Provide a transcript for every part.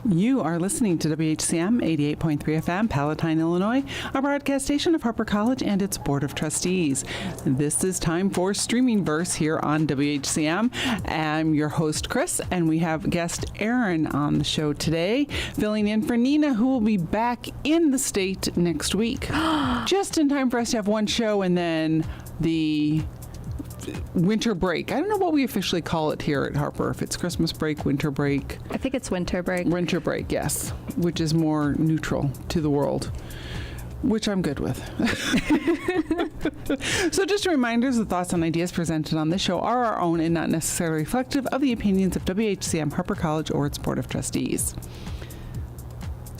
You are listening to WHCM 88.3 FM, Palatine, Illinois, a broadcast station of Harper College and its Board of Trustees. This is time for Streaming Verse here on WHCM. I'm your host, Chris, and we have guest Erin on the show today, filling in for Nina, who will be back in the state next week. Just in time for us to have one show and then the winter break. I don't know what we officially call it here at Harper, if it's Christmas break, winter break. I think it's winter break. Winter break, yes, which is more neutral to the world, which I'm good with. So just a reminder, the thoughts and ideas presented on this show are our own and not necessarily reflective of the opinions of WHCM, Harper College, or its Board of Trustees.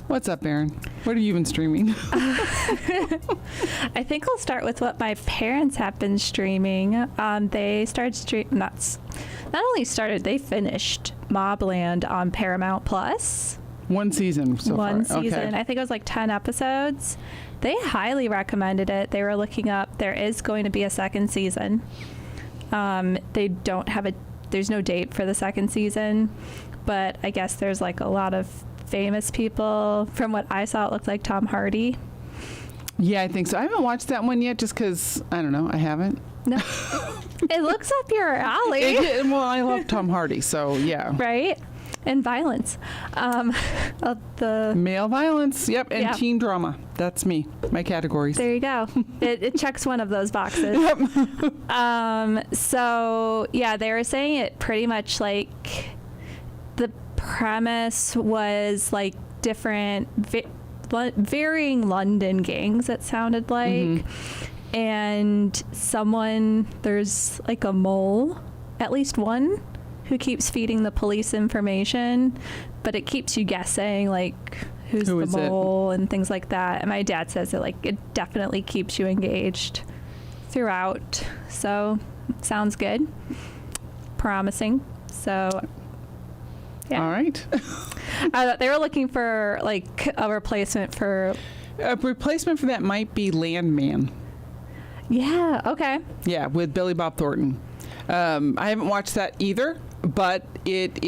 What's up, Erin? What have you been streaming? I think I'll start with what my parents have been streaming. They started not only started, they finished Mobland on Paramount Plus. One season so far. One season. Okay. I think it was like 10 episodes. They highly recommended it. They were looking up, there is going to be a second season. They don't have there's no date for the second season, but I guess there's like a lot of famous people. From what I saw, it looked like Tom Hardy. Yeah, I think so. I haven't watched that one yet just because, I don't know, I haven't. No. It looks up your alley. Well, I love Tom Hardy, so yeah. Right? And violence. The Male violence, yep, and yeah. teen drama. That's me, my categories. There you go. It checks one of those boxes. Yep. So, yeah, they were saying it pretty much like the premise was like different, varying London gangs, it sounded like. Mm-hmm. And there's like a mole, at least one, who keeps feeding the police information, but it keeps you guessing, like, who's the mole and things like that. And my dad says it definitely keeps you engaged throughout. So, sounds good. Promising. So, yeah. All right. They were looking for like a replacement for... A replacement for that might be Landman. Yeah, okay. Yeah, with Billy Bob Thornton. I haven't watched that either, but it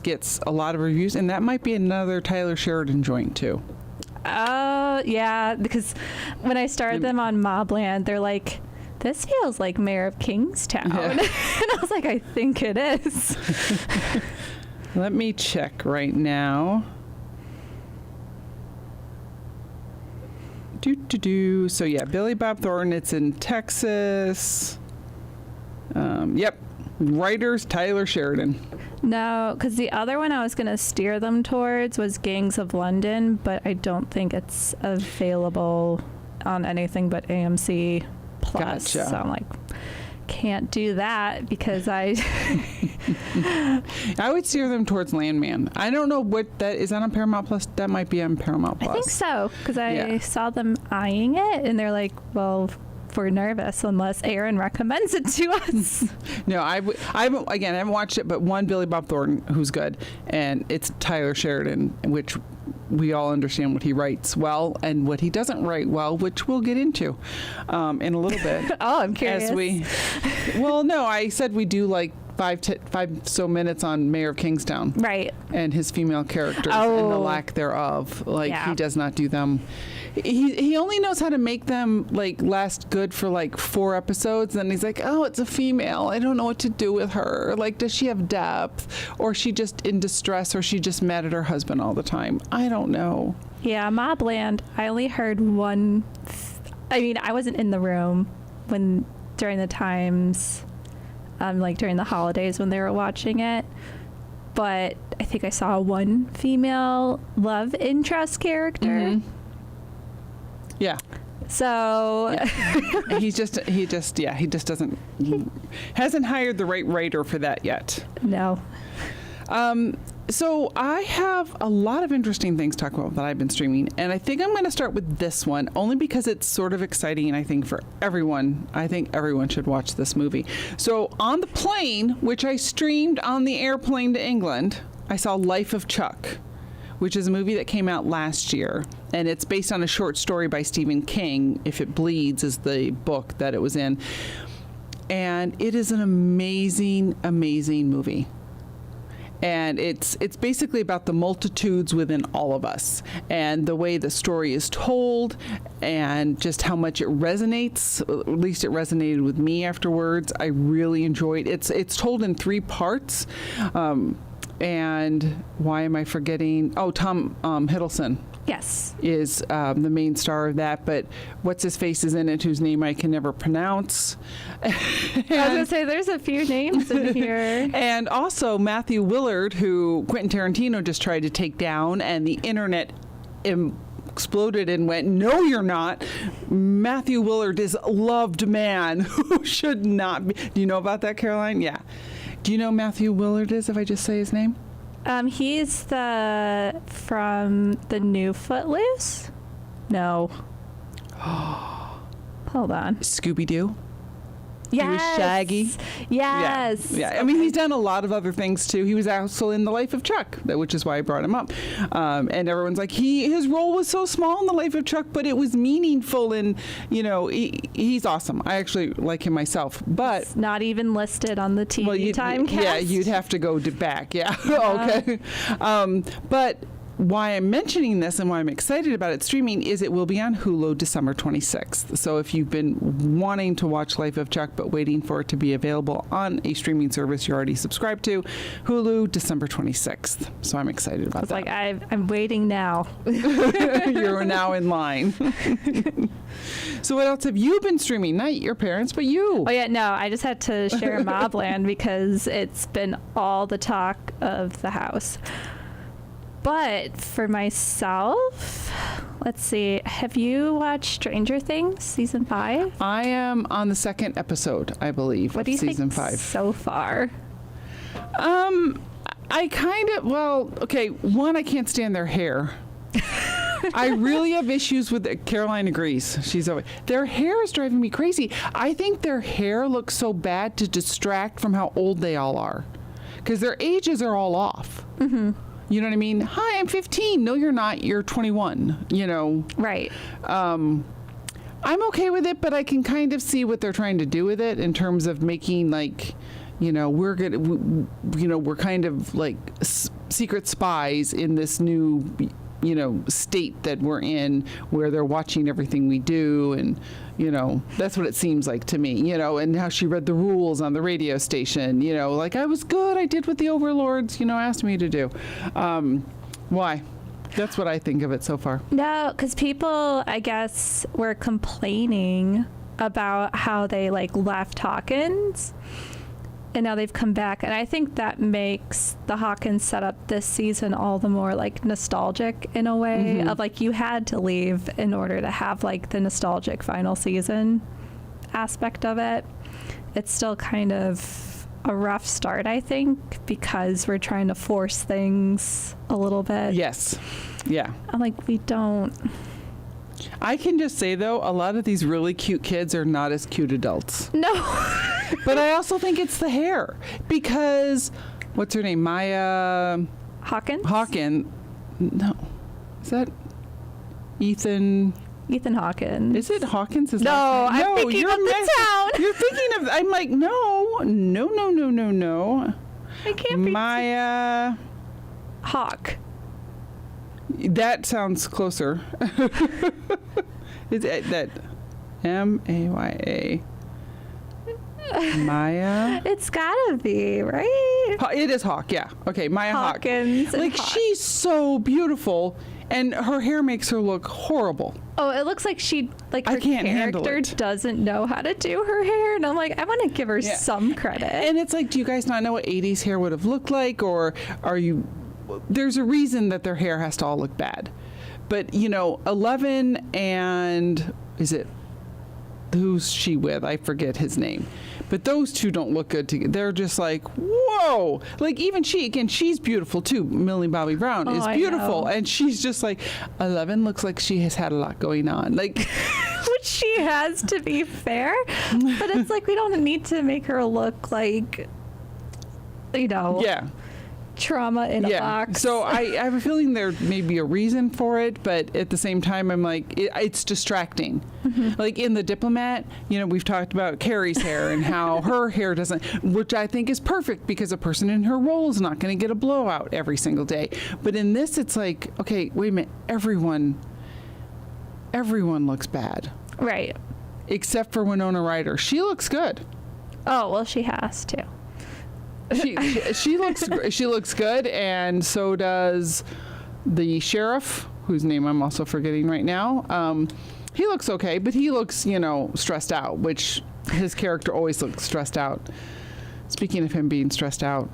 gets a lot of reviews, and that might be another Tyler Sheridan joint too. Oh, yeah, because when I started them on Mobland, they're like, this feels like Mayor of Kingstown. Yeah. And I was like, I think it is. Let me check right now. So yeah, Billy Bob Thornton, it's in Texas. Yep. Writers, Tyler Sheridan. No, because the other one I was going to steer them towards was Gangs of London, but I don't think it's available on anything but AMC Plus. Gotcha. So I'm like, can't do that because I would steer them towards Landman. I don't know what that is. That on Paramount Plus? That might be on Paramount Plus. I think so, because I saw them eyeing it, and they're like, well, we're nervous unless Erin recommends it to us. No, I haven't watched it, but one, Billy Bob Thornton, who's good, and it's Tyler Sheridan, which we all understand what he writes well and what he doesn't write well, which we'll get into in a little bit. Oh, I'm curious. Well, no, I said we do like five so minutes on Mayor of Kingstown. Right. And his female characters and the lack thereof. Like, he does not do them. He only knows how to make them, like, last good for, like, 4 episodes. And he's like, oh, it's a female. I don't know what to do with her. Like, does she have depth? Or is she just in distress? Or is she just mad at her husband all the time? I don't know. Yeah, Mobland, I only heard one. I mean, I wasn't in the room during the times, like during the holidays when they were watching it. But I think I saw one female love interest character. Mm-hmm. Yeah. So yeah. he just doesn't, hasn't hired the right writer for that yet. No. So I have a lot of interesting things to talk about that I've been streaming, and I think I'm going to start with this one only because it's sort of exciting, I think, for everyone. I think everyone should watch this movie. So on the plane, which I streamed on the airplane to England, I saw Life of Chuck, which is a movie that came out last year, and it's based on a short story by Stephen King. If It Bleeds is the book that it was in. And it is an amazing, amazing movie. And it's basically about the multitudes within all of us and the way the story is told and just how much it resonates. At least it resonated with me afterwards. I really enjoyed it. It's told in 3 parts. And why am I forgetting? Oh, Tom Hiddleston. Yes. Is the main star of that, but what's his face is in it, whose name I can never pronounce. I was gonna say there's a few names in here. And also Matthew Willard, who Quentin Tarantino just tried to take down, and the internet exploded and went, no, you're not. Matthew Willard is a loved man who should not be. Do you know about that, Caroline? Yeah. Do you know who Matthew Willard is, if I just say his name? He's from the new Footloose? No. Hold on. Scooby-Doo? Yes. He was Shaggy. Yes. Yeah. Okay. I mean, he's done a lot of other things too. He was also in The Life of Chuck, which is why I brought him up. And everyone's like, his role was so small in The Life of Chuck, but it was meaningful, and he's awesome. I actually like him myself, but it's not even listed on the TV time cast. Yeah, you'd have to go back. Yeah. Okay. But why I'm mentioning this and why I'm excited about it streaming is it will be on Hulu December 26th. So if you've been wanting to watch Life of Chuck but waiting for it to be available on a streaming service you're already subscribed to, Hulu December 26th. So I'm excited about that. It's like I'm waiting now. You're now in line. So what else have you been streaming? Not your parents, but you. Oh yeah, no, I just had to share Mobland because it's been all the talk of the house. But for myself, let's see. Have you watched Stranger Things season 5? I am on the 2nd episode, I believe. What do you season think 5 so far? I kind of, okay. One, I can't stand their hair. I really have issues with it. Caroline agrees. She's over. Their hair is driving me crazy. I think their hair looks so bad to distract from how old they all are, because their ages are all off. Mm-hmm. You know what I mean? Hi, I'm 15. No, you're not. You're 21. Right. I'm okay with it, but I can kind of see what they're trying to do with it in terms of making we're kind of like secret spies in this new state that we're in, where they're watching everything we do, and that's what it seems like to me, and how she read the rules on the radio station, like, I was good, I did what the overlords asked me to do. Why? That's what I think of it so far. No, because people, I guess, were complaining about how they left Hawkins, and now they've come back, and I think that makes the Hawkins setup this season all the more nostalgic in a way. Mm-hmm. Of you had to leave in order to have the nostalgic final season aspect of it. It's still kind of a rough start, I think, because we're trying to force things a little bit. Yes. Yeah. I'm we don't. I can just say, though, a lot of these really cute kids are not as cute adults. No. But I also think it's the hair, because what's her name? Maya Hawkins? No. Is that Ethan? Ethan Hawkins. Is it Hawkins? No, I'm thinking of the town. You're thinking of. I'm like, no. I can't be. Maya. Hawk. That sounds closer. Is it that Maya? Maya. It's gotta be, right? It is Hawk. Yeah. Okay, Maya Hawkins. Hawk. Like she's so beautiful, and her hair makes her look horrible. Oh, it looks like I her can't handle character it. doesn't know how to do her hair, and I'm like, I want to give her some credit. And it's like, do you guys not know what 80s hair would have looked like, or are you? There's a reason that their hair has to all look bad. But 11 and is it? Who's she with? I forget his name. But those two don't look good together. They're just like, whoa. Like even she, again, she's beautiful too. Millie Bobby Brown is beautiful. And she's just like, 11 looks like she has had a lot going on. Like, which she has, to be fair. But it's like, we don't need to make her look like, yeah. trauma in a box. So I have a feeling there may be a reason for it, but at the same time, I'm like, it's distracting. Mm-hmm. Like in The Diplomat, we've talked about Carrie's hair and how her hair doesn't, which I think is perfect because a person in her role is not going to get a blowout every single day. But in this, it's like, okay, wait a minute, everyone looks bad. Right. Except for Winona Ryder. She looks good. Oh, well, she has to. She looks good, and so does the sheriff, whose name I'm also forgetting right now. He looks okay, but he looks, stressed out, which his character always looks stressed out. Speaking of him being stressed out,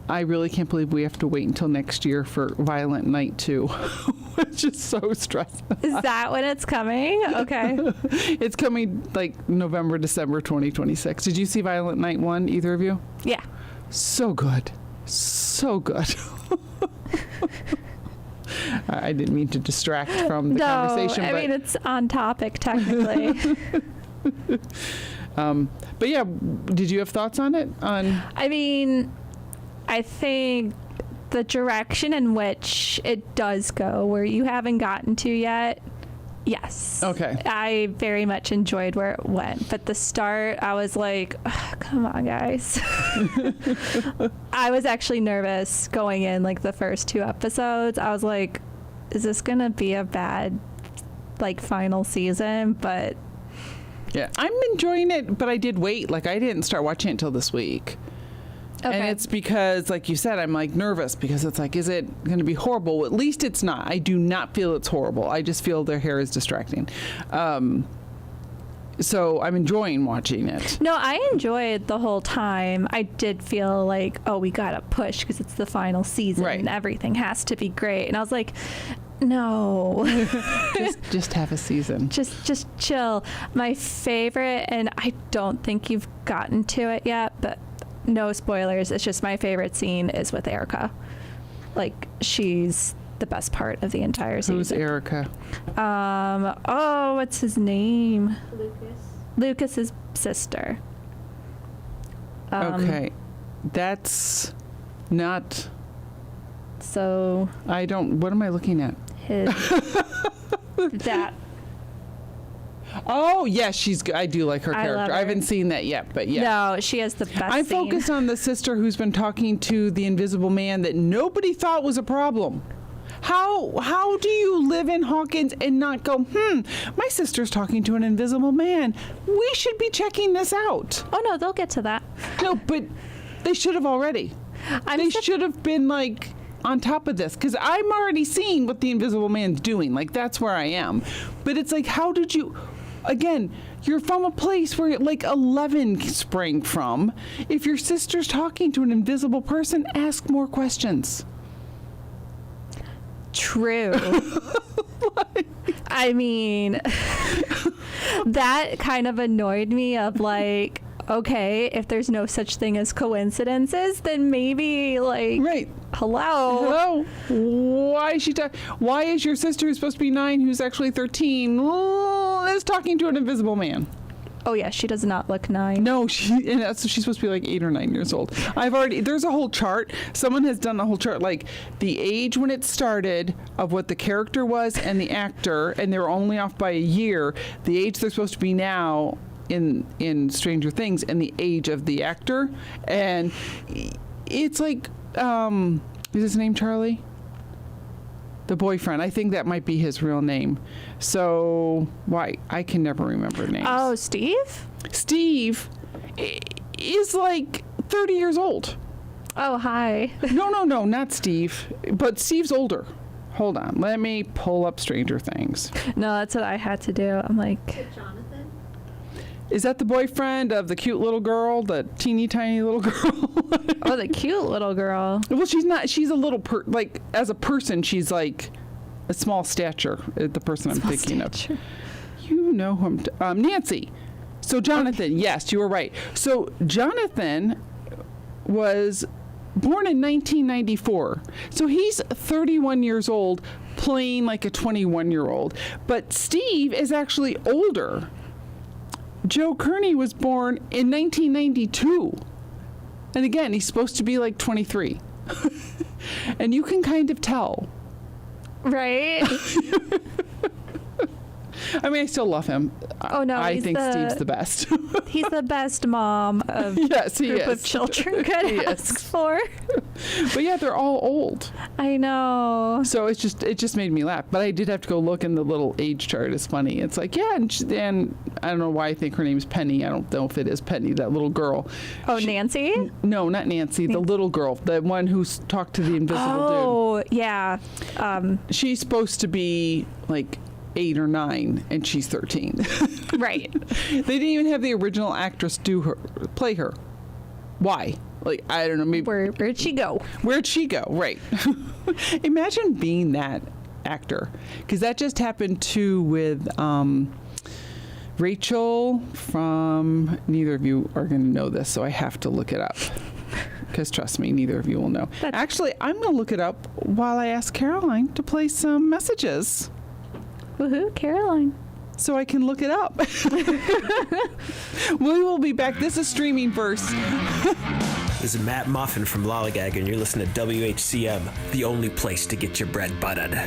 I really can't believe we have to wait until next year for Violent Night 2, which is so stressful. Is that when it's coming? Okay. It's coming like November, December 2026. Did you see Violent Night 1, either of you? Yeah. So good. So good. I didn't mean to distract from the conversation. I mean, it's on topic, technically. But yeah, did you have thoughts on it? I mean, I think the direction in which it does go, where you haven't gotten to yet, yes. Okay. I very much enjoyed where it went. But the start, I was like, come on, guys. I was actually nervous going in, like, the first 2 episodes. I was like, is this going to be a bad, like, final season? But yeah, I'm enjoying it, but I did wait. Like, I didn't start watching it until this week. Okay. And it's because, like you said, I'm like nervous because it's like, is it going to be horrible? Well, at least it's not. I do not feel it's horrible. I just feel their hair is distracting. So I'm enjoying watching it. No, I enjoyed the whole time. I did feel like, oh, we got to push because it's the final season and everything has to be great. And I was like, no. just have a season. Just chill. My favorite, and I don't think you've gotten to it yet, but no spoilers, it's just my favorite scene is with Erica. Like, she's the best part of the entire season. Who's Erica? What's his name? Lucas's sister. Okay. That's not... So... what am I looking at? That... Oh, yes, I do like her character. I haven't seen that yet, but yeah. No, she has the best I'm focused on the sister who's been talking to the Invisible Man that nobody thought was a problem. How do you live in Hawkins and not go, my sister's talking to an invisible man. We should be checking this out. Oh, no, they'll get to that. No, but they should have already. They should have been, like, on top of this, because I'm already seeing what the Invisible Man's doing. Like, that's where I am. But it's like, how did you... Again, you're from a place where, like, 11 sprang from. If your sister's talking to an invisible person, ask more questions. True. I mean, that kind of annoyed me of, like, okay, if there's no such thing as coincidences, then maybe, like, right. Hello. Why is why is your sister who's supposed to be 9, who's actually 13, is talking to an invisible man? Oh yeah, she does not look 9. No, she's supposed to be like 8 or 9 years old. There's a whole chart. Someone has done a whole chart, like the age when it started of what the character was and the actor, and they were only off by a year. The age they're supposed to be now in Stranger Things, and the age of the actor, and it's like, is his name Charlie? The boyfriend. I think that might be his real name. So, why? I can never remember names. Oh, Steve? Steve is like 30 years old. Oh, hi. No, not Steve. But Steve's older. Hold on. Let me pull up Stranger Things. No, that's what I had to do. I'm like... Jonathan? Is that the boyfriend of the cute little girl, the teeny tiny little girl? Oh, the cute little girl. Well, she's not. She's a little, like, as a person, she's like a small stature, the person I'm thinking of. You know who Nancy. So Jonathan, yes, you were right. So Jonathan was born in 1994. So he's 31 years old, playing like a 21-year-old. But Steve is actually older. Joe Kearney was born in 1992. And again, he's supposed to be like 23. And you can kind of tell. Right? I mean, I still love him. Oh, no. I think Steve's the best. He's the best mom of yes, he group is. of children could ask for. But yeah, they're all old. I know. So it just made me laugh. But I did have to go look, and the little age chart is funny. It's like, yeah, and I don't know why I think her name's Penny. I don't know if it is Penny, that little girl. Oh, Nancy? No, not Nancy. The little girl, the one who talked to the invisible dude. Oh, yeah. She's supposed to be like 8 or 9, and she's 13. Right. They didn't even have the original actress play her. Why? Like, I don't know. Maybe Where'd she go? Where'd she go? Right. Imagine being that actor, because that just happened too with Rachel from. Neither of you are going to know this, so I have to look it up. Because trust me, neither of you will know. Actually, I'm going to look it up while I ask Caroline to play some messages. Woohoo, Caroline. So I can look it up. We will be back. This is Streaming Verse. This is Matt Muffin from Lollygag, and you're listening to WHCM, the only place to get your bread buttered.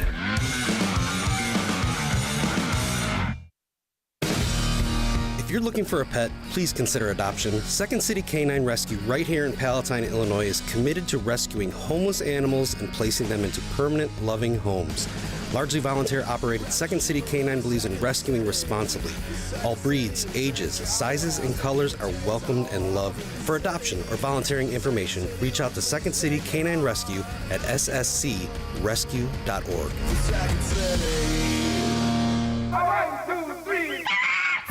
If you're looking for a pet, please consider adoption. Second City Canine Rescue right here in Palatine, Illinois is committed to rescuing homeless animals and placing them into permanent, loving homes. Largely volunteer-operated, Second City Canine believes in rescuing responsibly. All breeds, ages, sizes, and colors are welcomed and loved. For adoption or volunteering information, reach out to Second City Canine Rescue at sscrescue.org.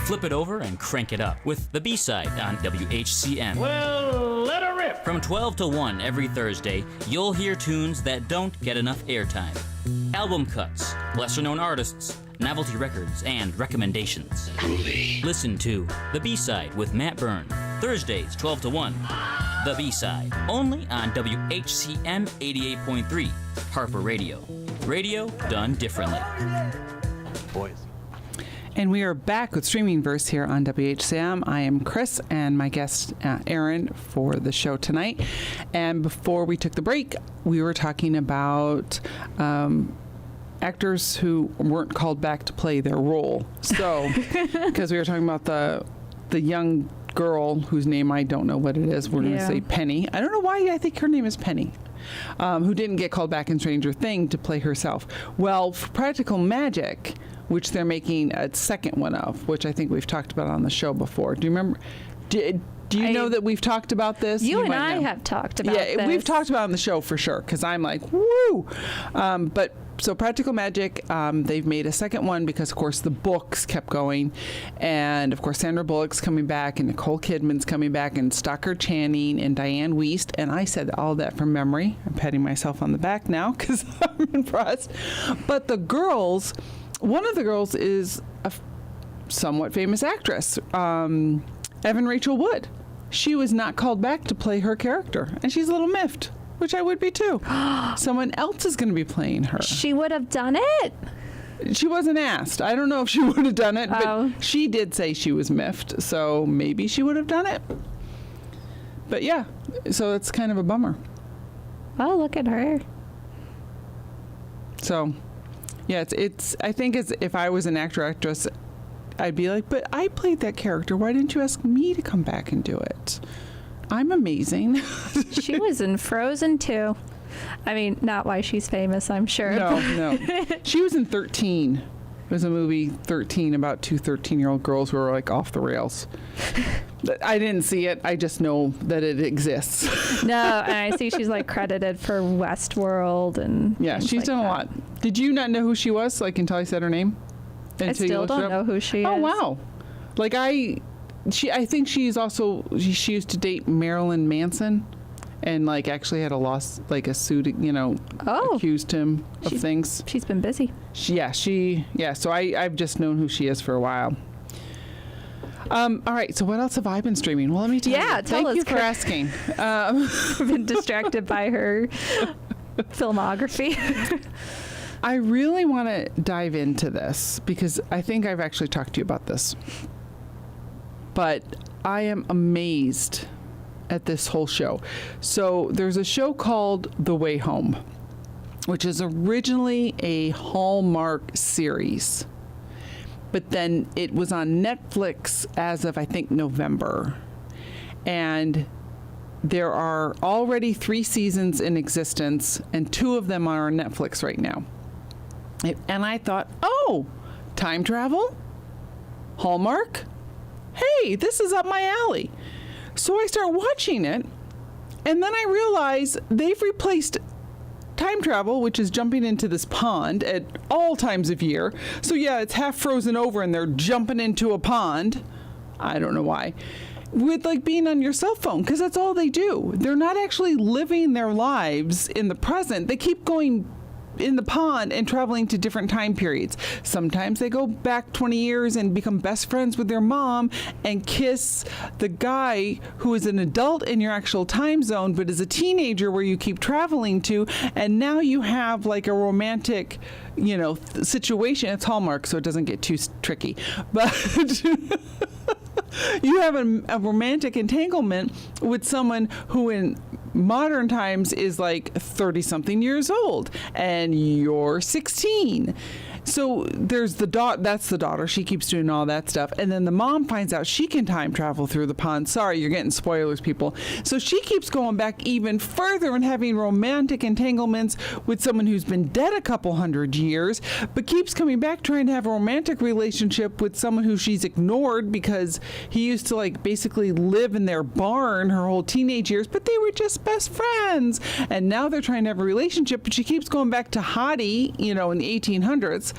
Flip it over and crank it up with the B-side on WHCM. Well, let her rip. From 12 to 1 every Thursday, you'll hear tunes that don't get enough airtime. Album cuts, lesser-known artists, novelty records, and recommendations. Groovy. Listen to The B-Side with Matt Byrne, Thursdays 12 to 1. The B-Side, only on WHCM 88.3, Harper Radio. Radio done differently. Boys. And we are back with Streaming Verse here on WHCM. I am Chris and my guest, Erin, for the show tonight. And before we took the break, we were talking about actors who weren't called back to play their role. So, because we were talking about the young girl whose name I don't know what it is. We're going to say Penny. I don't know why I think her name is Penny. Who didn't get called back in Stranger Things to play herself. Well, for Practical Magic, which they're making a second one of, which I think we've talked about on the show before. Do you remember? Do you know that we've talked about this? You and might I know. have talked about this. Yeah, we've talked about it on the show for sure, because I'm like, woo! But so Practical Magic, they've made a second one because, of course, the books kept going. And, of course, Sandra Bullock's coming back, and Nicole Kidman's coming back, and Stockard Channing, and Diane Wiest. And I said all that from memory. I'm patting myself on the back now because I'm impressed. But the girls... One of the girls is a somewhat famous actress, Evan Rachel Wood. She was not called back to play her character, and she's a little miffed, which I would be too. Someone else is going to be playing her. She would have done it? She wasn't asked. I don't know if she would have done it, Oh. but she did say she was miffed, so maybe she would have done it. But yeah, so it's kind of a bummer. Well, look at her. So, yeah, it's. I think if I was an actor or actress, I'd be like, but I played that character. Why didn't you ask me to come back and do it? I'm amazing. She was in Frozen too. I mean, not why she's famous, I'm sure. No. She was in 13. It was a movie, 13, about two 13-year-old girls who were like off the rails. I didn't see it. I just know that it exists. No, and I see she's like credited for Westworld and Yeah, things she's like done a that. lot. Did you not know who she was, like, until I said her name? I Until you still looked it don't up? know who she is. Oh, wow. Like, I think she's also, she used to date Marilyn Manson and, like, actually had a suit, accused him of things. She's been busy. So I've just known who she is for a while. All right, so what else have I been streaming? Well, let me tell you. Yeah, tell Thank us, you for asking. I've been distracted by her filmography. I really want to dive into this because I think I've actually talked to you about this. But I am amazed at this whole show. So there's a show called The Way Home, which is originally a Hallmark series. But then it was on Netflix as of, I think, November. And there are already 3 seasons in existence, and 2 of them are on Netflix right now. And I thought, oh, time travel? Hallmark? Hey, this is up my alley. So I start watching it, and then I realize they've replaced time travel, which is jumping into this pond at all times of year. So yeah, it's half frozen over and they're jumping into a pond. I don't know why. With like being on your cell phone, because that's all they do. They're not actually living their lives in the present. They keep going in the pond and traveling to different time periods. Sometimes they go back 20 years and become best friends with their mom and kiss the guy who is an adult in your actual time zone but is a teenager where you keep traveling to, and now you have like a romantic situation. It's Hallmark, so it doesn't get too tricky, but you have a romantic entanglement with someone who in modern times is like 30-something years old, and you're 16. So there's that's the daughter. She keeps doing all that stuff. And then the mom finds out she can time travel through the pond. Sorry, you're getting spoilers, people. So she keeps going back even further and having romantic entanglements with someone who's been dead a couple hundred years, but keeps coming back trying to have a romantic relationship with someone who she's ignored because he used to like basically live in their barn her whole teenage years, but they were just best friends. And now they're trying to have a relationship, but she keeps going back to Hottie, in the 1800s.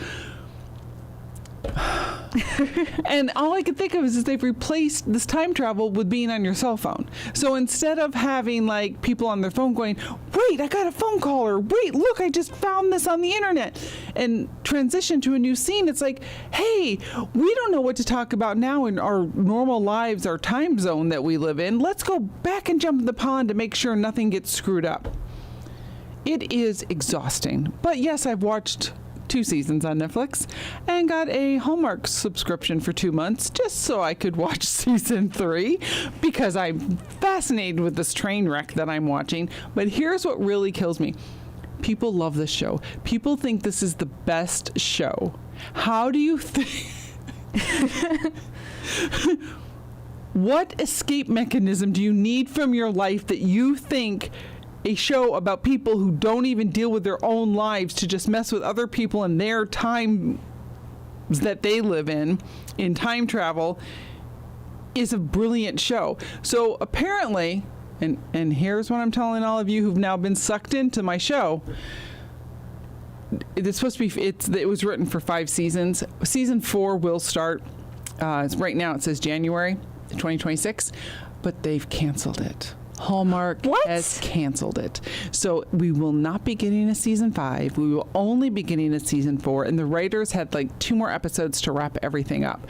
And all I could think of is they've replaced this time travel with being on your cell phone. So instead of having like people on their phone going, wait, I got a phone call, or wait, look, I just found this on the internet, and transition to a new scene, it's like, hey, we don't know what to talk about now in our normal lives, our time zone that we live in. Let's go back and jump in the pond to make sure nothing gets screwed up. It is exhausting. But yes, I've watched 2 seasons on Netflix and got a Hallmark subscription for 2 months just so I could watch season 3 because I'm fascinated with this train wreck that I'm watching. But here's what really kills me. People love this show. People think this is the best show. How do you think? What escape mechanism do you need from your life that you think a show about people who don't even deal with their own lives to just mess with other people and their time that they live in time travel is a brilliant show? So apparently, and here's what I'm telling all of you who've now been sucked into my show. It's supposed to be, it was written for 5 seasons. Season 4 will start, right now it says January 2026, but they've canceled it. Hallmark has canceled it. So we will not be getting a season 5. We will only be getting a season 4. And the writers had like 2 more episodes to wrap everything up.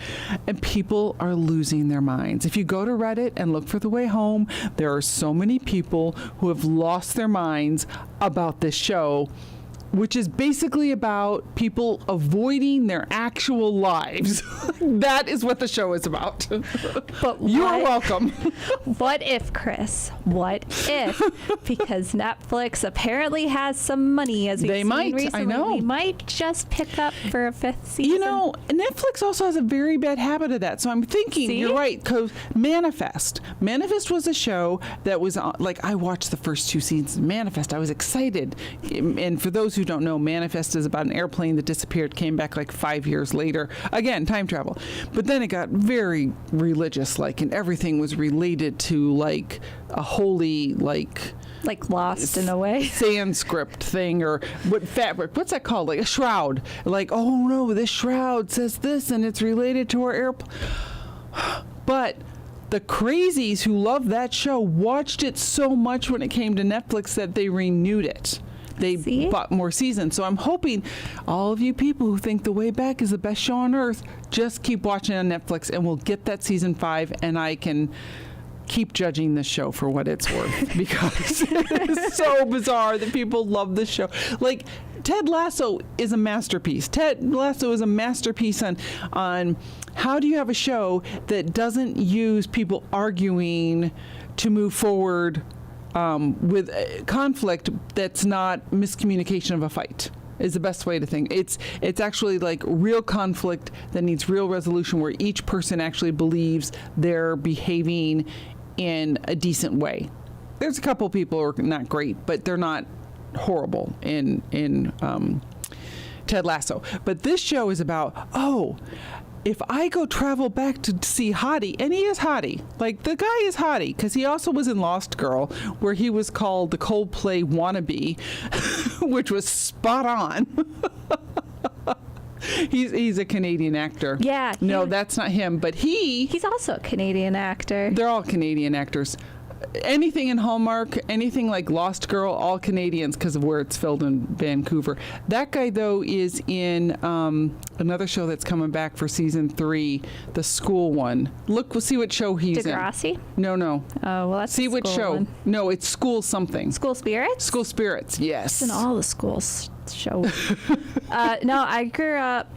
And people are losing their minds. If you go to Reddit and look for The Way Home, there are so many people who have lost their minds about this show which is basically about people avoiding their actual lives. That is what the show is about. But You are welcome. What if, Chris? What if? Because Netflix apparently has some money, as we've They seen might, I recently. know. We might just pick up for a 5th season. You know, Netflix also has a very bad habit of that. So I'm thinking, See? you're right, because Manifest. Manifest was a show that was on, like, I watched the first 2 seasons of Manifest. I was excited. And for those who don't know, Manifest is about an airplane that disappeared, came back like 5 years later. Again, time travel. But then it got very religious, like, and everything was related to like a holy, like Lost in a way. Sanskrit thing, or what fabric? What's that called? Like a shroud. Like, oh no, this shroud says this, and it's related to our airplane. But the crazies who love that show watched it so much when it came to Netflix that they renewed it. They See? bought more seasons. So I'm hoping all of you people who think The Way Back is the best show on earth, just keep watching on Netflix, and we'll get that season 5, and I can keep judging this show for what it's worth, because it is so bizarre that people love this show. Like, Ted Lasso is a masterpiece. Ted Lasso is a masterpiece on how do you have a show that doesn't use people arguing to move forward with conflict that's not miscommunication of a fight. Is the best way to think. It's actually like real conflict that needs real resolution, where each person actually believes they're behaving in a decent way. There's a couple people who are not great, but they're not horrible in Ted Lasso. But this show is about, if I go travel back to see Hottie, and he is Hottie, like the guy is Hottie, because he also was in Lost Girl, where he was called the Coldplay wannabe, which was spot on. He's a Canadian actor. Yeah. No, that's not him, but He's also a Canadian actor. they're all Canadian actors. Anything in Hallmark, anything like Lost Girl, all Canadians because of where it's filmed in Vancouver. That guy, though, is in another show that's coming back for season 3, the school one. Look, we'll see what show he's Degrassi? in. No. Oh, well, that's See the what school show. one. No, it's School something. School Spirits? School Spirits, yes. In all the schools show. No, I grew up.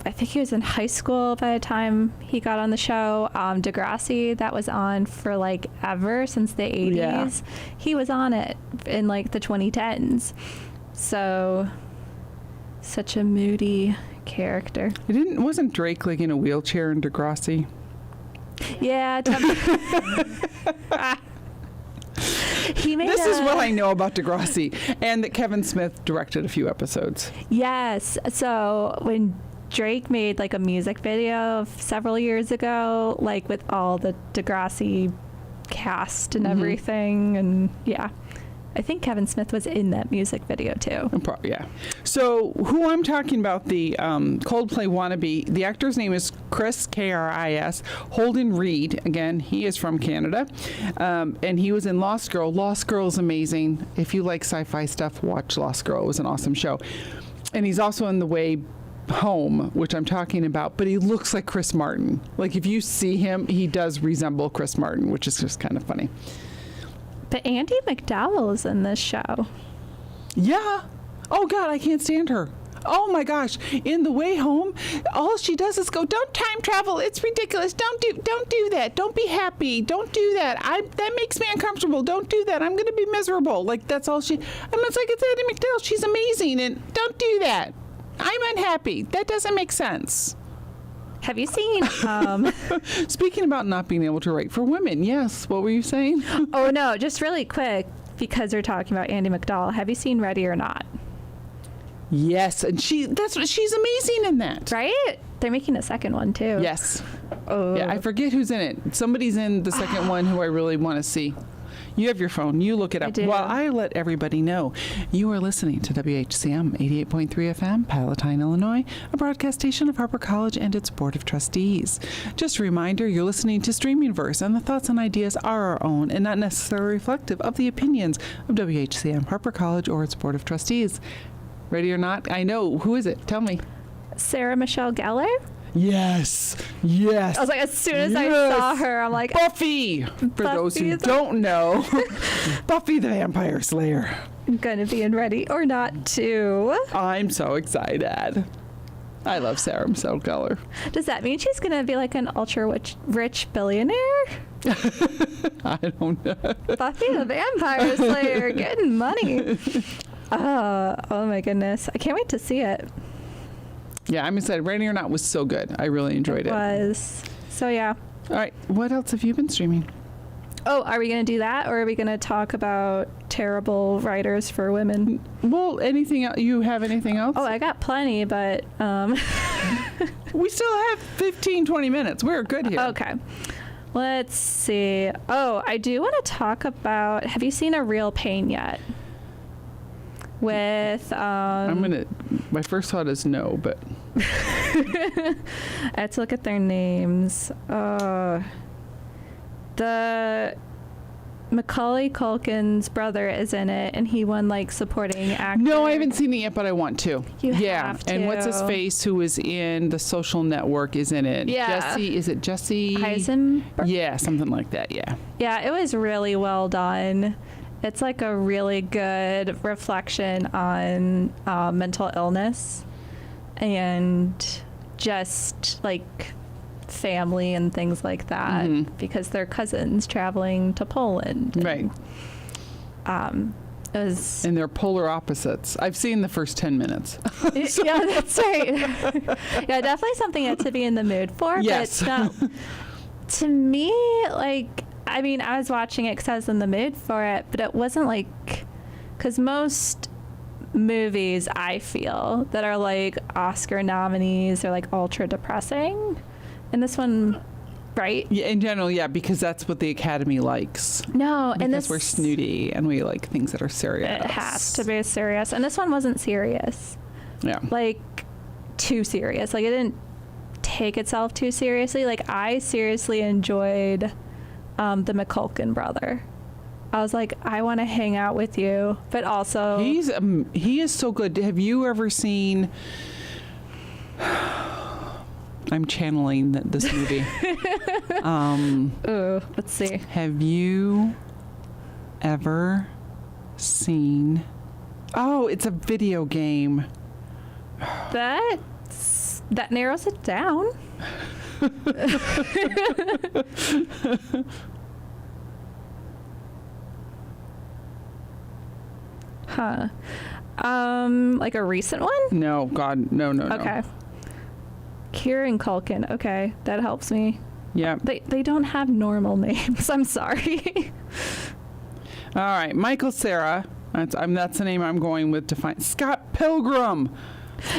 I think he was in high school by the time he got on the show. Degrassi, that was on for like ever since the 80s. Yeah. He was on it in like the 2010s. So, such a moody character. Wasn't Drake like in a wheelchair in Degrassi? Yeah. He made This is what I know about Degrassi, and that Kevin Smith directed a few episodes. Yes. So when Drake made like a music video several years ago, like with all the Degrassi cast and everything, and yeah, I think Kevin Smith was in that music video too. Yeah. So who I'm talking about, the Coldplay wannabe, the actor's name is Chris, K-R-I-S, Holden Reed. Again, he is from Canada. And he was in Lost Girl. Lost Girl is amazing. If you like sci-fi stuff, watch Lost Girl. It was an awesome show. And he's also in The Way Home, which I'm talking about, but he looks like Chris Martin. Like, if you see him, he does resemble Chris Martin, which is just kind of funny. But Andie MacDowell is in this show. Yeah. Oh, God, I can't stand her. Oh, my gosh. In The Way Home, all she does is go, don't time travel. It's ridiculous. Don't do that. Don't be happy. Don't do that. That makes me uncomfortable. Don't do that. I'm going to be miserable. Like, that's all she... it's like, it's Andie MacDowell. She's amazing. And don't do that. I'm unhappy. That doesn't make sense. Have you seen... Speaking about not being able to write for women, yes. What were you saying? Oh, no, just really quick, because we're talking about Andie MacDowell. Have you seen Ready or Not? Yes, and she's amazing in that. Right? They're making a second one, too. Yes. Oh. Yeah, I forget who's in it. Somebody's in the second one who I really want to see. You have your phone. You look it up. I do. While I let everybody know, you are listening to WHCM 88.3 FM, Palatine, Illinois, a broadcast station of Harper College and its Board of Trustees. Just a reminder, you're listening to Streaming Verse, and the thoughts and ideas are our own and not necessarily reflective of the opinions of WHCM, Harper College, or its Board of Trustees. Ready or not? I know. Who is it? Tell me. Sarah Michelle Gellar? Yes. Yes. I was like, as soon as I Yes. saw her, I'm like, Buffy. For those who Buffy the- don't know, Buffy the Vampire Slayer. I'm gonna be in Ready or Not too. I'm so excited. I love Sarah Michelle Gellar. Does that mean she's gonna be like an ultra rich billionaire? I don't know. Buffy the Vampire Slayer, getting money. Oh my goodness. I can't wait to see it. Yeah, I'm excited. Ready or Not was so good. I really enjoyed it. Was. So yeah. All right. What else have you been streaming? Oh, are we going to do that, or are we going to talk about terrible writers for women? Well, anything else? You have anything else? Oh, I got plenty, but We still have 15, 20 minutes. We're good here. okay. Let's see. Oh, I do want to talk about, have you seen A Real Pain yet? With my first thought is no, but I have to look at their names. The Macaulay Culkin's brother is in it, and he won like supporting actor. no, I haven't seen it yet, but I want to. You yeah, have and what's his to. face who was in The Social Network is in it. Yeah. Jesse, is it Jesse? Heisenberg? Yeah, something like that. Yeah. Yeah, it was really well done. It's like a really good reflection on mental illness and just like family and things like that, because they're cousins traveling to Poland. Right. It was And they're polar opposites. I've seen the first 10 minutes. yeah, that's right. Yeah, definitely something to be in the mood for. Yes. But it's not, to me, like, I mean, I was watching it because I was in the mood for it, but it wasn't like, because most movies I feel that are like Oscar nominees are like ultra depressing, and this one, right? Yeah, in general, yeah, because that's what the Academy likes. No, Because and this we're snooty and we like things that are serious. It has to be serious, and this one wasn't serious. Yeah. Like too serious. Like it didn't take itself too seriously. Like I seriously enjoyed the McCulkin brother. I was like, I want to hang out with you, but also He is so good. Have you ever seen? I'm channeling this movie. Ooh, let's see. Have you ever seen? Oh, it's a video game. That narrows it down. Huh. Like a recent one? No, God, no. Okay. Kieran Culkin. Okay, that helps me. Yeah. They don't have normal names. I'm sorry. All right, Michael Cera. That's the name I'm going with to find. Scott Pilgrim.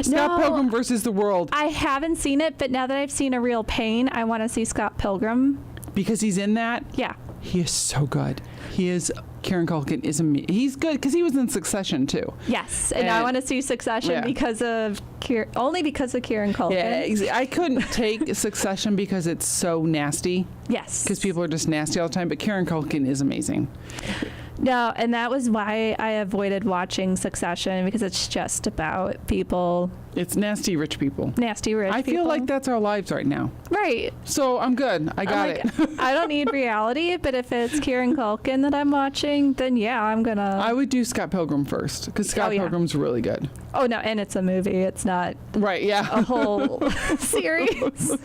Scott Pilgrim versus the World. I haven't seen it, but now that I've seen A Real Pain, I want to see Scott Pilgrim. Because he's in that. Yeah. He is so good. Kieran Culkin is amazing. He's good because he was in Succession too. Yes, and I want to see Succession Yeah. because of only because of Kieran Culkin. Yeah, I couldn't take Succession because it's so nasty. Yes. Because people are just nasty all the time. But Kieran Culkin is amazing. No, and that was why I avoided watching Succession, because it's just about people, It's nasty rich people. nasty rich I people. feel like that's our lives right now. Right. So I'm good. I got I'm it. like, I don't need reality, but if it's Kieran Culkin that I'm watching, then yeah, I'm gonna. I would do Scott Pilgrim first because Scott yeah. Pilgrim's really good. Oh no, and it's a movie. It's not Right? Yeah. a whole series.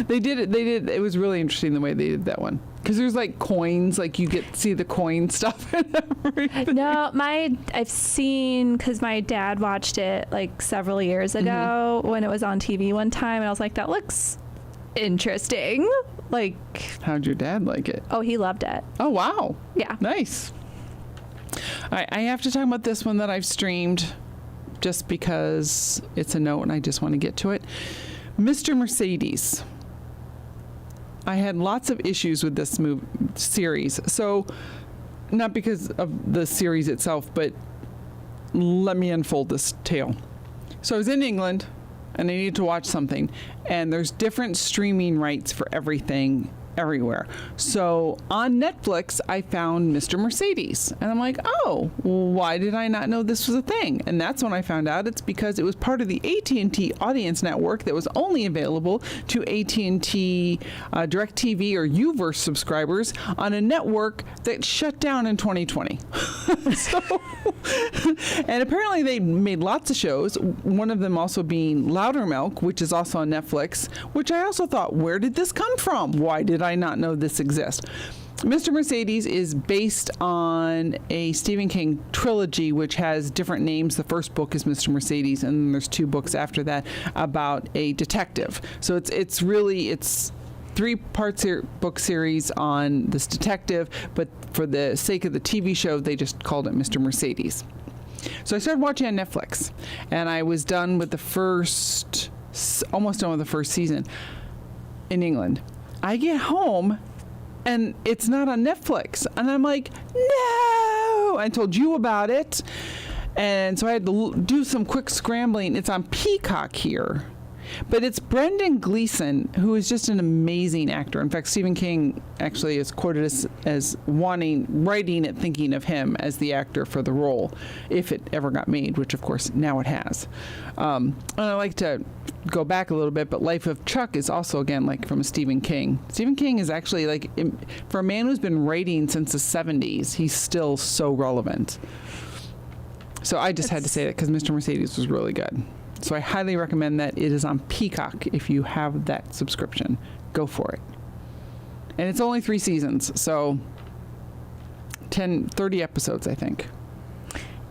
They did it. It was really interesting the way they did that one. Because there's like coins, like you get to see the coin stuff and everything. No, I've seen, because my dad watched it like several years ago when it was on TV one time, and I was like, that looks interesting. Like, How'd your dad like it? oh, he loved it. Oh, wow. Yeah. Nice. All right, I have to talk about this one that I've streamed just because it's a note and I just want to get to it. Mr. Mercedes. I had lots of issues with this series. So, not because of the series itself, but let me unfold this tale. So I was in England and I needed to watch something, and there's different streaming rights for everything everywhere. So on Netflix, I found Mr. Mercedes. And I'm like, oh, why did I not know this was a thing? And that's when I found out it's because it was part of the AT&T Audience Network that was only available to AT&T DirecTV or Uverse subscribers on a network that shut down in 2020. And apparently they made lots of shows, one of them also being Loudermilk, which is also on Netflix, which I also thought, where did this come from? Why did I not know this exists? Mr. Mercedes is based on a Stephen King trilogy, which has different names. The first book is Mr. Mercedes, and then there's 2 books after that about a detective. So it's 3-part book series on this detective, but for the sake of the TV show, they just called it Mr. Mercedes. So I started watching on Netflix, and I was done with almost done with the first season in England. I get home, and it's not on Netflix, and I'm like, no! I told you about it, and so I had to do some quick scrambling. It's on Peacock here. But it's Brendan Gleeson, who is just an amazing actor. In fact, Stephen King actually is quoted as writing it, thinking of him as the actor for the role, if it ever got made, which of course now it has. And I like to go back a little bit, but Life of Chuck is also, again, like from a Stephen King. Stephen King is actually, like, for a man who's been writing since the 70s, he's still so relevant. So I just had to say that because Mr. Mercedes was really good. So I highly recommend that. It is on Peacock. If you have that subscription, go for it. And it's only 3 seasons, so 30 episodes, I think.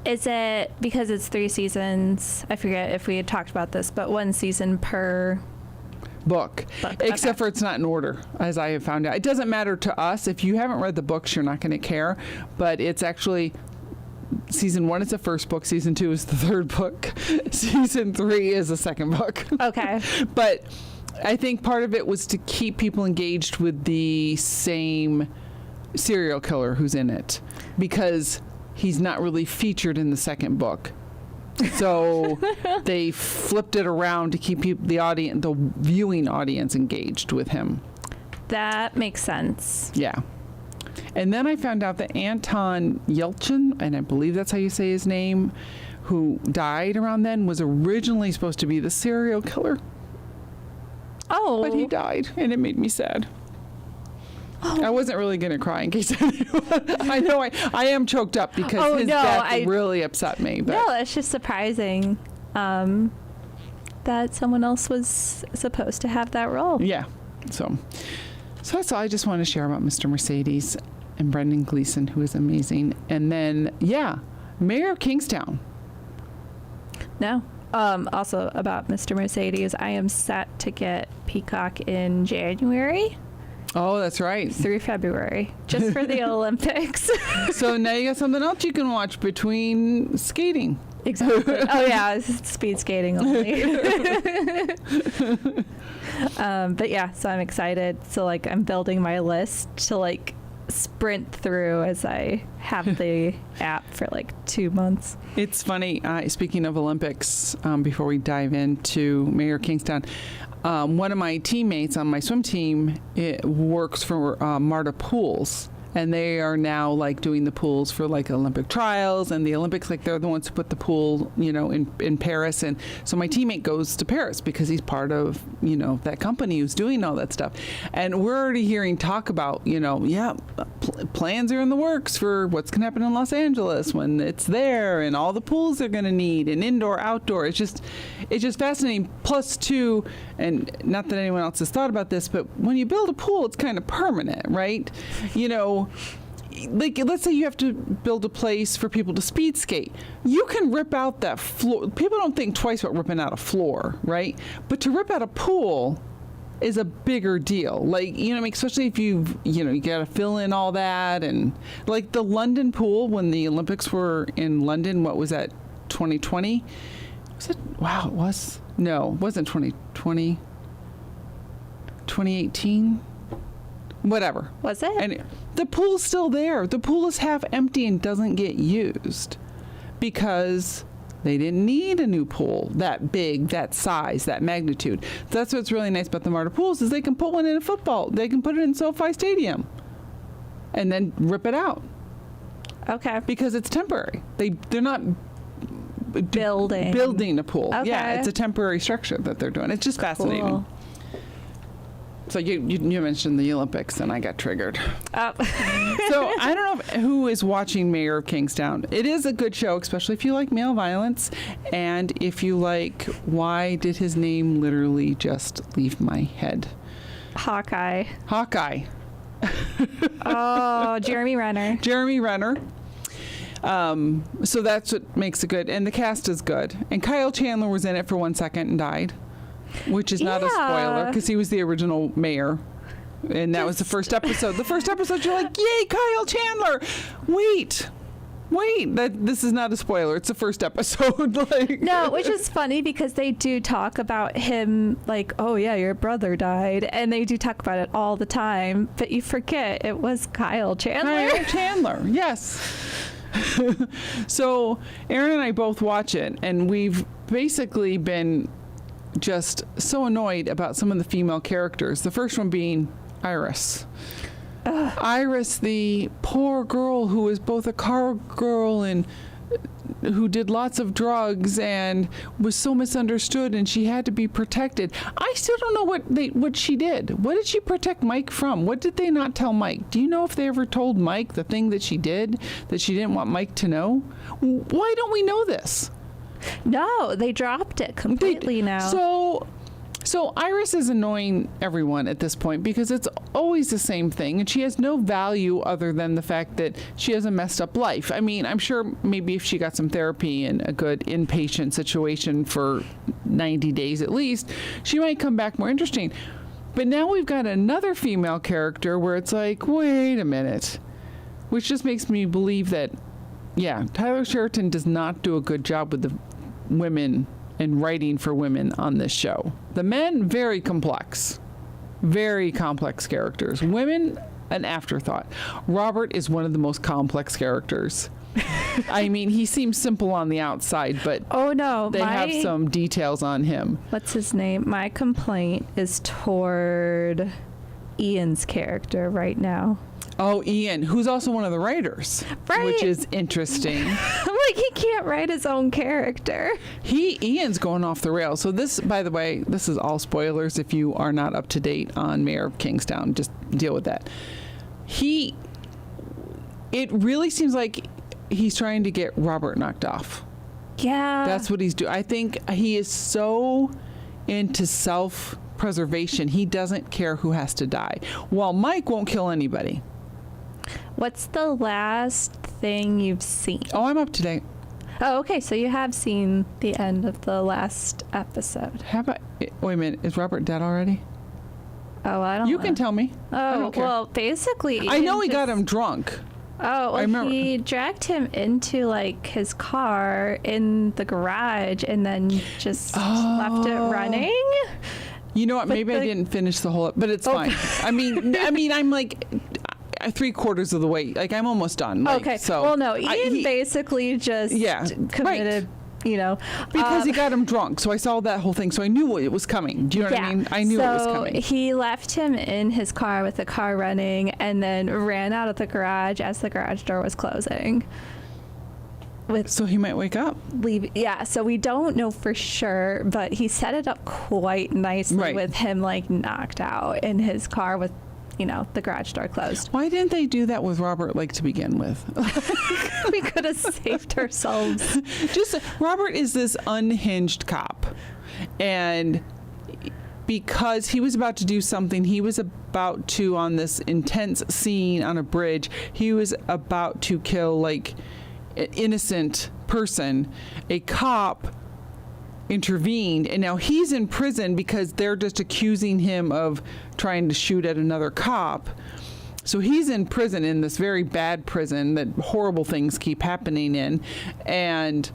Is it because it's 3 seasons? I forget if we had talked about this, but 1 season per book. Except for it's not in order, as I have found out. It doesn't matter to us. If you haven't read the books, you're not going to care. But it's actually... Season 1 is the first book. Season 2 is the third book. Season 3 is the second book. Okay. But I think part of it was to keep people engaged with the same serial killer who's in it, because he's not really featured in the second book. So they flipped it around to keep the viewing audience engaged with him. That makes sense. Yeah. And then I found out that Anton Yelchin, and I believe that's how you say his name, who died around then, was originally supposed to be the serial killer. Oh. But he died, and it made me sad. Oh. I wasn't really going to cry in case I know I am choked up because his death really upset me. But. No, it's just surprising that someone else was supposed to have that role. Yeah. So that's all I just want to share about Mr. Mercedes and Brendan Gleeson, who is amazing. And then, Mayor of Kingstown. No. Also about Mr. Mercedes, I am set to get Peacock in January. Oh, that's right. Through February, just for the Olympics. So now you got something else you can watch between skating. Exactly. Oh, yeah, speed skating only. But yeah, so I'm excited. So I'm building my list to sprint through as I have the app for 2 months. It's funny. Speaking of Olympics, before we dive into Mayor Kingstown, one of my teammates on my swim team works for Marta Pools. And they are now doing the pools for Olympic trials and the Olympics. They're the ones who put the pool, in Paris. And so my teammate goes to Paris because he's part of, that company who's doing all that stuff. And we're already hearing talk about, plans are in the works for what's going to happen in Los Angeles when it's there, and all the pools they're going to need, and indoor, outdoor. It's just fascinating. Plus, too, and not that anyone else has thought about this, but when you build a pool, it's kind of permanent, right? Let's say you have to build a place for people to speed skate. You can rip out that floor. People don't think twice about ripping out a floor, right? But to rip out a pool is a bigger deal. Especially if you got to fill in all that. And the London pool, when the Olympics were in London, what was that, 2020? Was it? Wow, it was? No, it wasn't 2020. 2018? Whatever. Was it? And the pool's still there. The pool is half empty and doesn't get used because They didn't need a new pool that big, that size, that magnitude. That's what's really nice about the MARTA pools is they can put one in a football. They can put it in SoFi Stadium and then rip it out. Okay. Because it's temporary. They're not building a pool. Okay. Yeah, it's a temporary structure that they're doing. It's just fascinating. Cool. So you mentioned the Olympics, and I got triggered. Oh. So I don't know who is watching Mayor of Kingstown. It is a good show, especially if you like male violence, and if you like why did his name literally just leave my head? Hawkeye. Oh, Jeremy Renner. Jeremy Renner. So that's what makes it good, and the cast is good. And Kyle Chandler was in it for 1 second and died. Which is not a spoiler because he was the original mayor. And that was the first episode. The first episode, you're like, yay, Kyle Chandler. Wait. This is not a spoiler. It's the first episode. No, which is funny because they do talk about him like, oh, yeah, your brother died. And they do talk about it all the time. But you forget it was Kyle Chandler. Kyle Chandler, yes. So Erin and I both watch it. And we've basically been just so annoyed about some of the female characters. The first one being Iris. Iris, the poor girl who was both a car girl and who did lots of drugs and was so misunderstood, and she had to be protected. I still don't know what she did. What did she protect Mike from? What did they not tell Mike? Do you know if they ever told Mike the thing that she did that she didn't want Mike to know? Why don't we know this? No, they dropped it completely now. So Iris is annoying everyone at this point because it's always the same thing, and she has no value other than the fact that she has a messed up life. I mean, I'm sure maybe if she got some therapy and a good inpatient situation for 90 days at least, she might come back more interesting. But now we've got another female character where it's like, wait a minute, which just makes me believe that, yeah, Tyler Sheraton does not do a good job with the women and writing for women on this show. The men, very complex characters. Women, an afterthought. Robert is one of the most complex characters. I mean, he seems simple on the outside, but oh no, they have some details on him. What's his name? My complaint is toward Ian's character right now. Oh, Ian, who's also one of the writers, right? Which is interesting. Like, he can't write his own character. Ian's going off the rails. So this, by the way, this is all spoilers. If you are not up to date on Mayor of Kingstown, just deal with that. It really seems like he's trying to get Robert knocked off. Yeah, that's what he's doing. I think he is so into self-preservation. He doesn't care who has to die. While Mike won't kill anybody. What's the last thing you've seen? Oh, I'm up to date. Oh, okay. So you have seen the end of the last episode. Have I? Wait a minute. Is Robert dead already? Oh, I don't know. You can tell me. Oh, well, basically. I know he got him drunk. Oh, well, he dragged him into, like, his car in the garage and then just left it running. You know what? Maybe I didn't finish the whole, but it's fine. I mean, I'm like 3/4 of the way. Like, I'm almost done. Like, okay. So well, no, Ian basically just committed, you know. Because he got him drunk. So I saw that whole thing. So I knew it was coming. Do you know what I mean? I knew it was coming. He left him in his car with the car running and then ran out of the garage as the garage door was closing. So he might wake up. Yeah, so we don't know for sure, but he set it up quite nicely with him, like, knocked out in his car with, you know, the garage door closed. Why didn't they do that with Robert, like, to begin with? We could have saved ourselves. Robert is this unhinged cop, and because he was about to do something, he was about to, on this intense scene on a bridge, he was about to kill, like, an innocent person. A cop intervened, and now he's in prison because they're just accusing him of trying to shoot at another cop. So he's in prison, in this very bad prison that horrible things keep happening in, and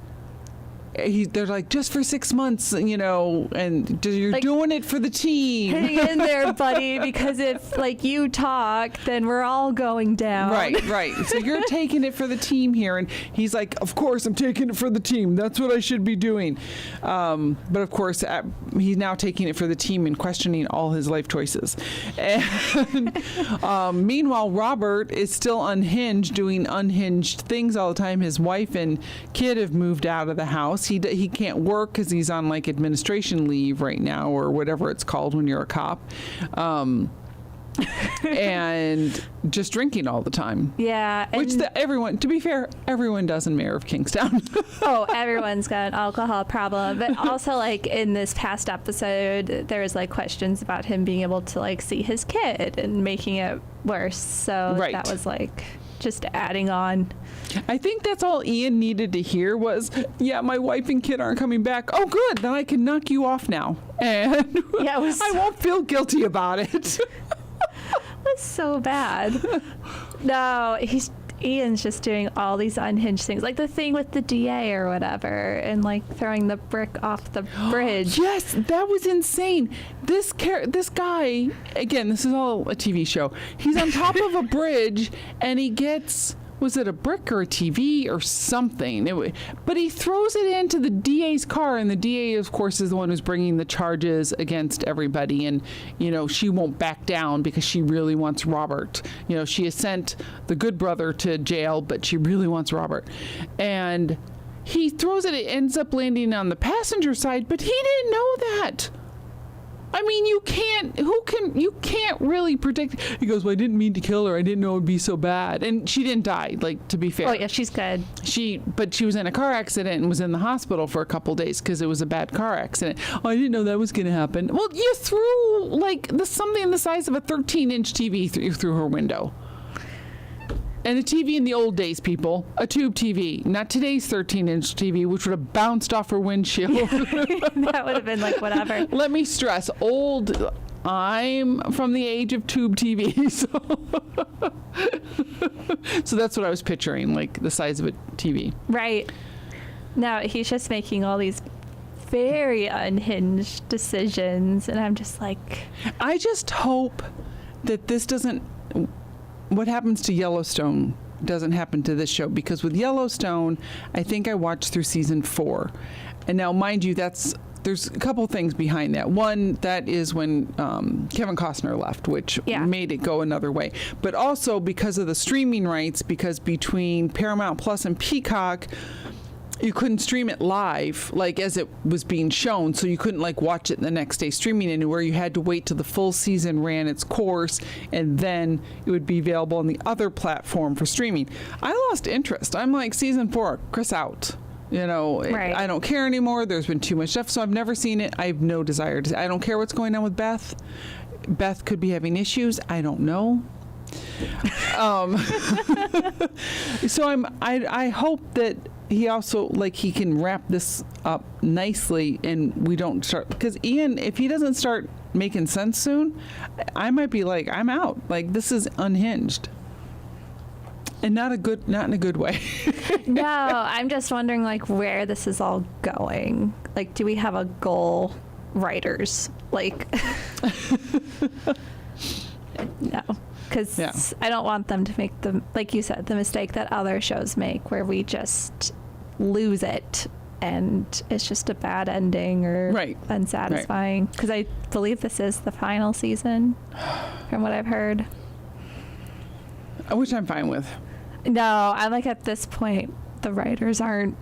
they're like, just for 6 months, you know, and you're Like, doing it for the team. Hang in there, buddy, because if like you talk, then we're all going down. Right. So you're taking it for the team here, and he's like, of course I'm taking it for the team. That's what I should be doing. But of course, he's now taking it for the team and questioning all his life choices. And meanwhile, Robert is still unhinged, doing unhinged things all the time. His wife and kid have moved out of the house. He can't work because he's on like administration leave right now, or whatever it's called when you're a cop. And just drinking all the time. Yeah. Which everyone, to be fair, everyone does in Mayor of Kingstown. Oh, everyone's got an alcohol problem. But also, like, in this past episode, there was, like, questions about him being able to, like, see his kid and making it worse. So that was, like, just adding on. I think that's all Ian needed to hear was, yeah, my wife and kid aren't coming back. Oh, good. Then I can knock you off now. And yeah, I won't feel guilty about it. That's so bad. No, Ian's just doing all these unhinged things, like the thing with the DA or whatever, and like throwing the brick off the bridge. Yes, that was insane. This guy, again, this is all a TV show. He's on top of a bridge and he gets, was it a brick or a TV or something? But he throws it into the DA's car, and the DA, of course, is the one who's bringing the charges against everybody. And, you know, she won't back down because she really wants Robert. You know, she has sent the good brother to jail, but she really wants Robert. And he throws it, it ends up landing on the passenger side, but he didn't know that. I mean, you can't really predict. He goes, well, I didn't mean to kill her. I didn't know it would be so bad. And she didn't die, like, to be fair. Oh, yeah, she's good. But she was in a car accident and was in the hospital for a couple days because it was a bad car accident. Oh, I didn't know that was going to happen. Well, you threw, like, something the size of a 13-inch TV through her window. And a TV in the old days, people, a tube TV, not today's 13-inch TV, which would have bounced off her windshield. That would have been like whatever. Let me stress, old. I'm from the age of tube TV, so that's what I was picturing, like the size of a TV. Right. No, he's just making all these very unhinged decisions, and I'm just like, I just hope that this doesn't. What happens to Yellowstone doesn't happen to this show, because with Yellowstone, I think I watched through season 4. And now, mind you, there's a couple things behind that. One, that is when Kevin Costner left, which made it go another way. But also because of the streaming rights, because between Paramount Plus and Peacock, you couldn't stream it live, like as it was being shown, so you couldn't like watch it the next day streaming anywhere. You had to wait till the full season ran its course, and then it would be available on the other platform for streaming. I lost interest. I'm like, season 4, Chris out. You know, right. I don't care anymore. There's been too much stuff, so I've never seen it. I have no desire to. I don't care what's going on with Beth. Beth could be having issues. I don't know. So I hope that he also, like, he can wrap this up nicely and we don't start, because Ian, if he doesn't start making sense soon, I might be like, I'm out. Like, this is unhinged. And not in a good way. No, I'm just wondering, like, where this is all going. Like, do we have a goal, writers? Like, no. Because I don't want them to make like you said, the mistake that other shows make, where we just lose it and it's just a bad ending or unsatisfying. Because I believe this is the final season, from what I've heard. Which I'm fine with. No, I'm like, at this point, the writers aren't.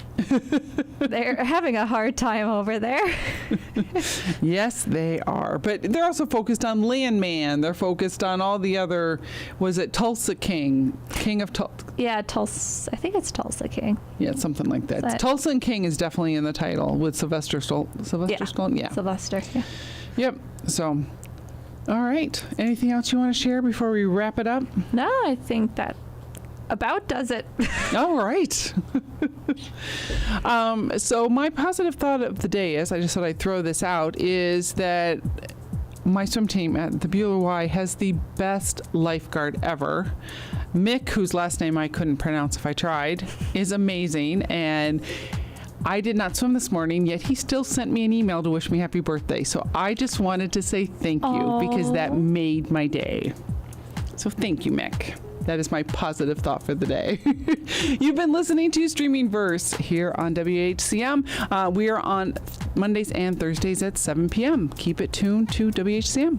They're having a hard time over there. Yes, they are. But they're also focused on Landman. They're focused on all the other, was it Tulsa King? King of Tulsa? Yeah, Tulsa. I think it's Tulsa King. Yeah, something like that. Tulsa and King is definitely in the title with Sylvester Stallone. Yeah. Sylvester, yeah. Yep. So, all right. Anything else you want to share before we wrap it up? No, I think that about does it. All right. So my positive thought of the day is, I just thought I'd throw this out, is that my swim team at the Beulah Y has the best lifeguard ever. Mick, whose last name I couldn't pronounce if I tried, is amazing. And I did not swim this morning, yet he still sent me an email to wish me happy birthday. So I just wanted to say thank you because that made my day. So thank you, Mick. That is my positive thought for the day. You've been listening to Streaming Verse here on WHCM. We are on Mondays and Thursdays at 7 p.m. Keep it tuned to WHCM.